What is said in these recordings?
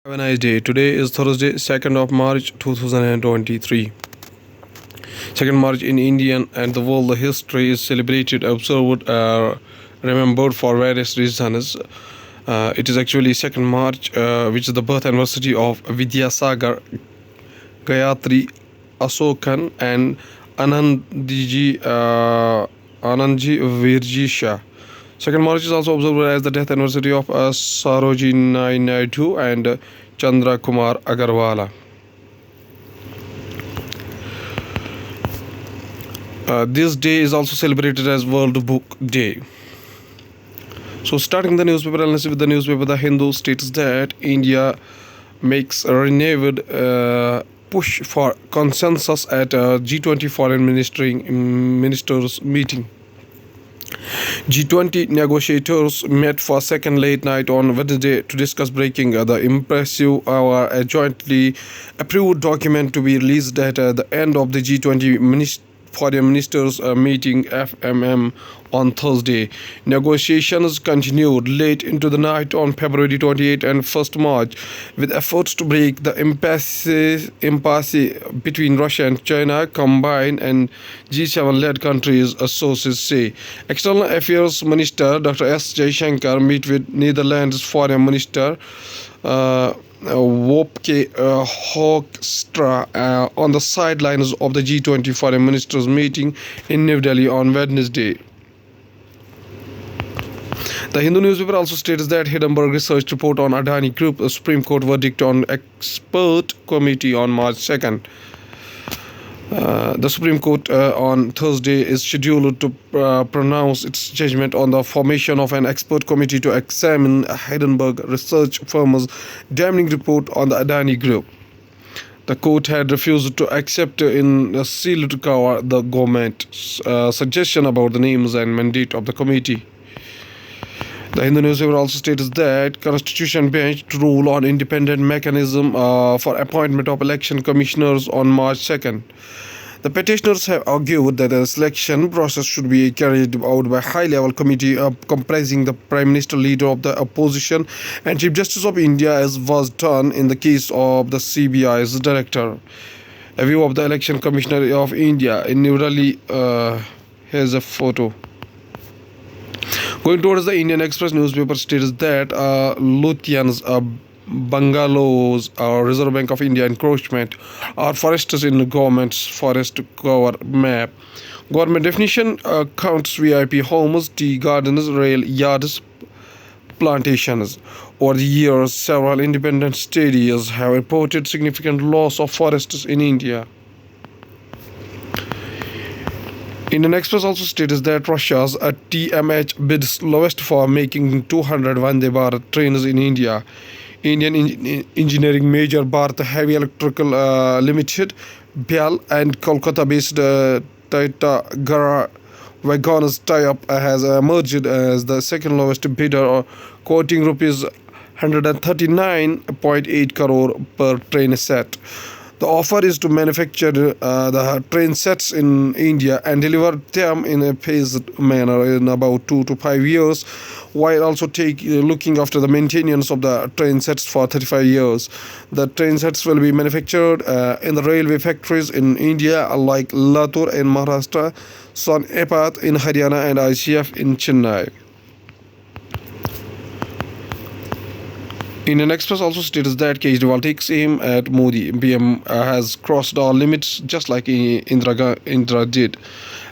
Have a nice day. Today is Thursday, 2nd of March 2023. 2nd March in Indian and the world history is celebrated, observed, remembered for various reasons. It is actually 2nd March, which is the birth anniversary of Vidyasagar, Gayatri, Asokan, and Anandji Virjisha. 2nd March is also observed as the death anniversary of Sarojini Naidu and Chandra Kumar Agarwala. This day is also celebrated as World Book Day. So, starting the newspaper analysis with the newspaper The Hindu states that India makes a renewed push for consensus at G20 foreign ministers meeting. G20 negotiators met for second late night on Wednesday to discuss breaking the impressive a jointly approved document to be released at the end of the G20 foreign ministers meeting FMM on Thursday. Negotiations continued late into the night on February 28 and 1st March with efforts to break the impasse between Russia and China combined and G7-led countries, sources say. External Affairs Minister Dr. S. Jaishankar met with Netherlands Foreign Minister Wopke Hoekstra on the sidelines of the G20 foreign ministers meeting in New Delhi on Wednesday. The Hindu newspaper also states that Hindenburg research report on Adani Group, a Supreme Court verdict on expert committee on March 2nd. The Supreme Court on Thursday is scheduled to pronounce its judgment on the formation of an expert committee to examine Hindenburg research firm's damning report on the Adani Group. The court had refused to accept in a sealed cover the government's suggestion about the names and mandate of the committee. The Hindu newspaper also states that Constitution Bench to rule on independent mechanism for appointment of election commissioners on March 2nd. The petitioners have argued that the selection process should be carried out by a high-level committee comprising the Prime Minister, leader of the opposition, and Chief Justice of India, as was done in the case of the CBI's director. A view of the Election Commissioner of India in New Delhi. Here's a photo. Going towards the Indian Express newspaper states that Lutyens, bungalows, Reserve Bank of India encroachment are forests in the government's forest cover map. Government definition counts VIP homes, tea gardens, rail yards, plantations. Over the years, several independent studies have reported significant loss of forests in India. Indian Express also states that Russia's TMH bids lowest for making 200 Vande Bharat trains in India. Indian engineering major Bharat Heavy Electrical Limited, BEL, and Kolkata-based Tata Gara Wagons tie-up has emerged as the second lowest bidder, quoting rupees 139.8 crore per train set. The offer is to manufacture the train sets in India and deliver them in a phased manner in about 2 to 5 years, while also looking after the maintenance of the train sets for 35 years. The train sets will be manufactured in the railway factories in India, like Latur in Maharashtra, Sonepat in Haryana, and ICF in Chennai. Indian Express also states that Kejriwal takes aim at Modi. PM has crossed all limits, just like Indra did,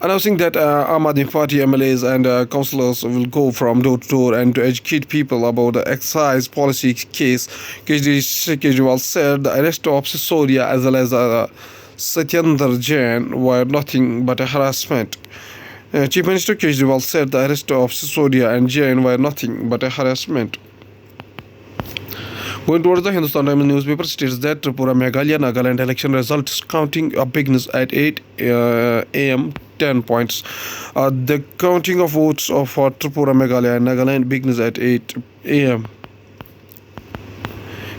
announcing that Aam Aadmi Party MLAs and councillors will go from door to door and to educate people about the excise policy case. Kejriwal said the arrest of Sisodia as well as Satyendra Jain were nothing but a harassment. Chief Minister Kejriwal said the arrest of Sisodia and Jain were nothing but a harassment. Going towards the Hindustan Times newspaper states that Tripura, Meghalaya, Nagaland election results counting begins at 8 a.m. 10 points. The counting of votes for Tripura, Meghalaya, and Nagaland begins at 8 a.m.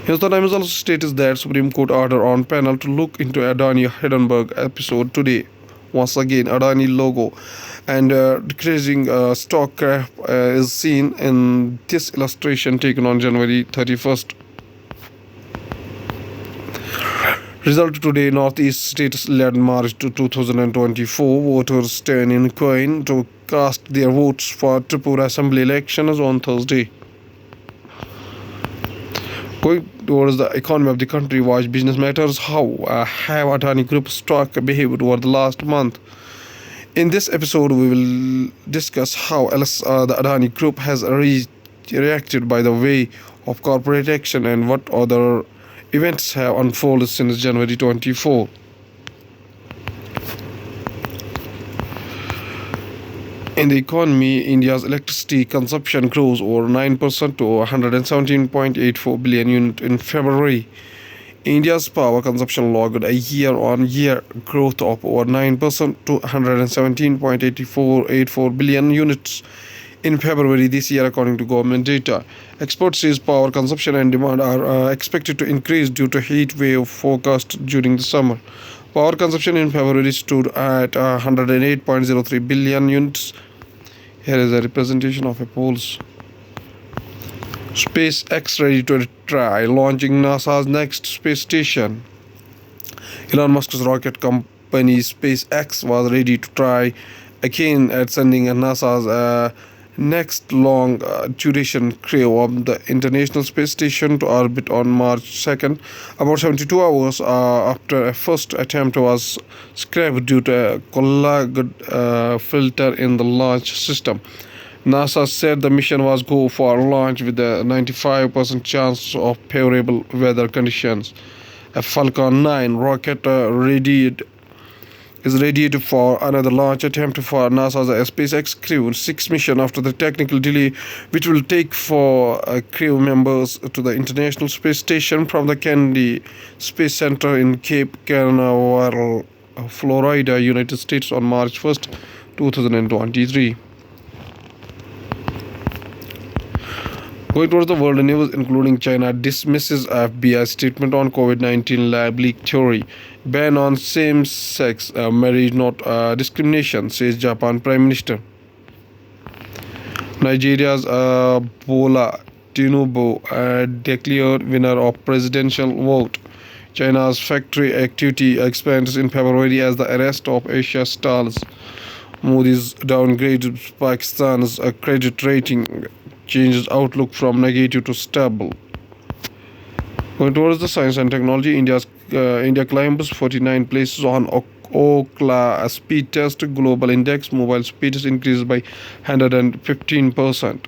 Hindustan Times also states that Supreme Court order on panel to look into Adani Hindenburg episode today. Once again, Adani logo and decreasing stock is seen in this illustration taken on January 31st. Result today: Northeast states led March to 2024. Voters turn in coin to cast their votes for Tripura Assembly elections on Thursday. Going towards the economy of the country, watch business matters. How have Adani Group stock behaved over the last month? In this episode, we will discuss how the Adani Group has reacted by the way of corporate action and what other events have unfolded since January 24. In the economy, India's electricity consumption grows over 9% to 117.84 billion units in February. India's power consumption logged a year-on-year growth of over 9% to 117.84 billion units in February this year, according to government data. Experts say power consumption and demand are expected to increase due to heat wave forecast during the summer. Power consumption in February stood at 108.03 billion units. Here is a representation of a pulse. SpaceX ready to try launching NASA's next space station. Elon Musk's rocket company SpaceX was ready to try again at sending NASA's next long duration crew of the International Space Station to orbit on March 2nd, about 72 hours after a first attempt was scrapped due to a collaged filter in the launch system. NASA said the mission was go for launch with a 95% chance of favorable weather conditions. A Falcon 9 rocket is ready for another launch attempt for NASA's SpaceX Crew 6 mission after the technical delay, which will take for crew members to the International Space Station from the Kennedy Space Center in Cape Canaveral, Florida, United States on March 1st, 2023. Going towards the world news, including China dismisses FBI statement on COVID-19 lab leak theory. Ban on same-sex marriage, not discrimination, says Japan Prime Minister. Nigeria's Bola Tinubu declared winner of presidential vote. China's factory activity expands in February as the arrest of Asia stalls. Moody's downgraded Pakistan's credit rating, changes outlook from negative to stable. Going towards the science and technology, India climbs 49 places on Ookla speed test global index. Mobile speeds increased by 115%.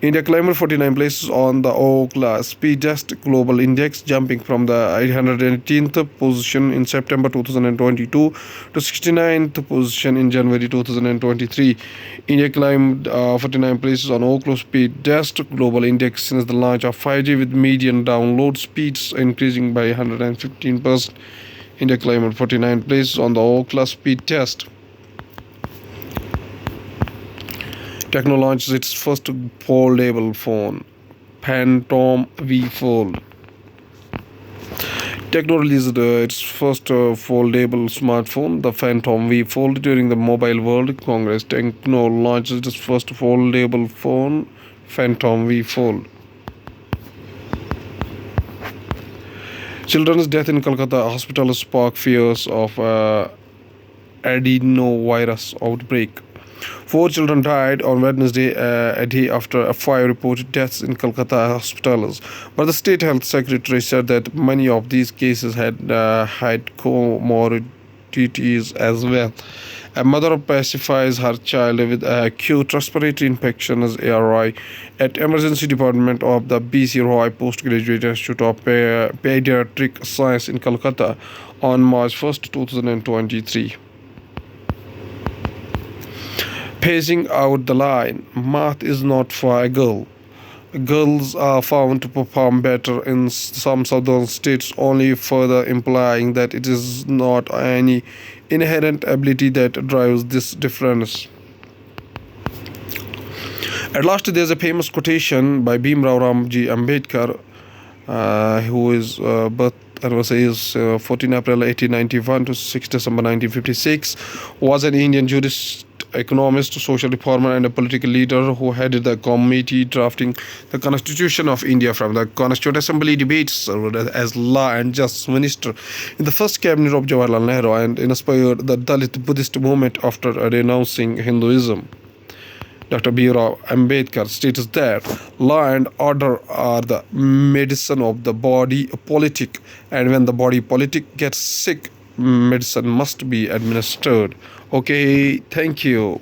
India climbed 49 places on the Ookla speed test global index, jumping from the 818th position in September 2022 to 69th position in January 2023. India climbed 49 places on Ookla speed test global index since the launch of 5G, with median download speeds increasing by 115%. India climbed 49 places on the Ookla speed test. Tecno launches its first foldable phone, Phantom V Fold. Tecno released its first foldable smartphone, the Phantom V Fold, during the Mobile World Congress. Tecno launched its first foldable phone, Phantom V Fold. Children's death in Kolkata hospital spark fears of adenovirus outbreak. 4 children died on Wednesday, a day after 5 reported deaths in Kolkata hospitals. But the state health secretary said that many of these cases had comorbidities as well. A mother pacifies her child with acute respiratory infection as ARI at emergency department of the BC Roy Postgraduate Institute of Pediatric Science in Kolkata on March 1st, 2023. Pacing out the line. Math is not for a girl. Girls are found to perform better in some southern states, only further implying that it is not any inherent ability that drives this difference. At last, there's a famous quotation by Bhimrao Ramji Ambedkar, who is birth anniversary is 14 April 1891 to 6 December 1956, was an Indian jurist economist, social reformer, and a political leader who headed the committee drafting the Constitution of India. From the Constituent Assembly debates, served as law and justice minister in the first cabinet of Jawaharlal Nehru and inspired the Dalit Buddhist movement after renouncing Hinduism. Dr. B.R. Ambedkar states that law and order are the medicine of the body politic, and when the body politic gets sick, medicine must be administered. Okay, thank you.